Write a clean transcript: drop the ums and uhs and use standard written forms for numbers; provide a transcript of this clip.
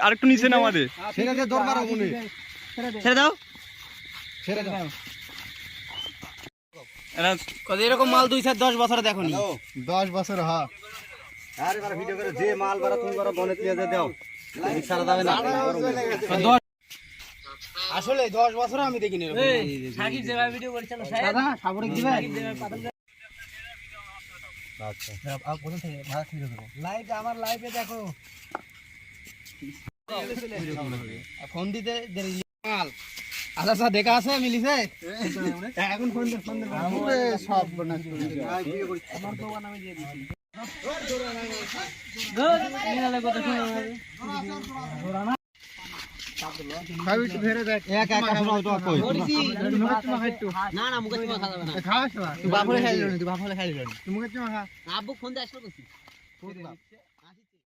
আরেকটু নিচে না আমাদের এরকম মাল 2-10 বছর দেখো 10 বছর হ্যাঁ ভিডিও করে যে মাল বারা তুমি বারা বনে দিয়ে দাও সারা যাবে না আসলে 10 বছর আমি দেখিনি সাকিব যেভাবে ভিডিও করছেন দাদা সাবরিক দিবে আচ্ছা আর কোথা থেকে ভাড়া ঠিক দেবো লাইভ আমার লাইভে দেখো ফোন দিতে দেরি মাল আচ্ছা দেখা আছে মিলিছে এখন ফোন দে আমরা সব বানাই আমার তো বানামে দিয়ে দিছি গুড নিলালে কত শুনো ধরানা খাবি একটু ধরে দেখ এক শোনা তো কই না না মুখে চুমা খাওয়া যাবে না খাওয়াস না তুই বাপরে খাইলি তুই বাপরে খাইলি তুই মুখে চুমা খা আব্বু ফোন দে আসলো কইছি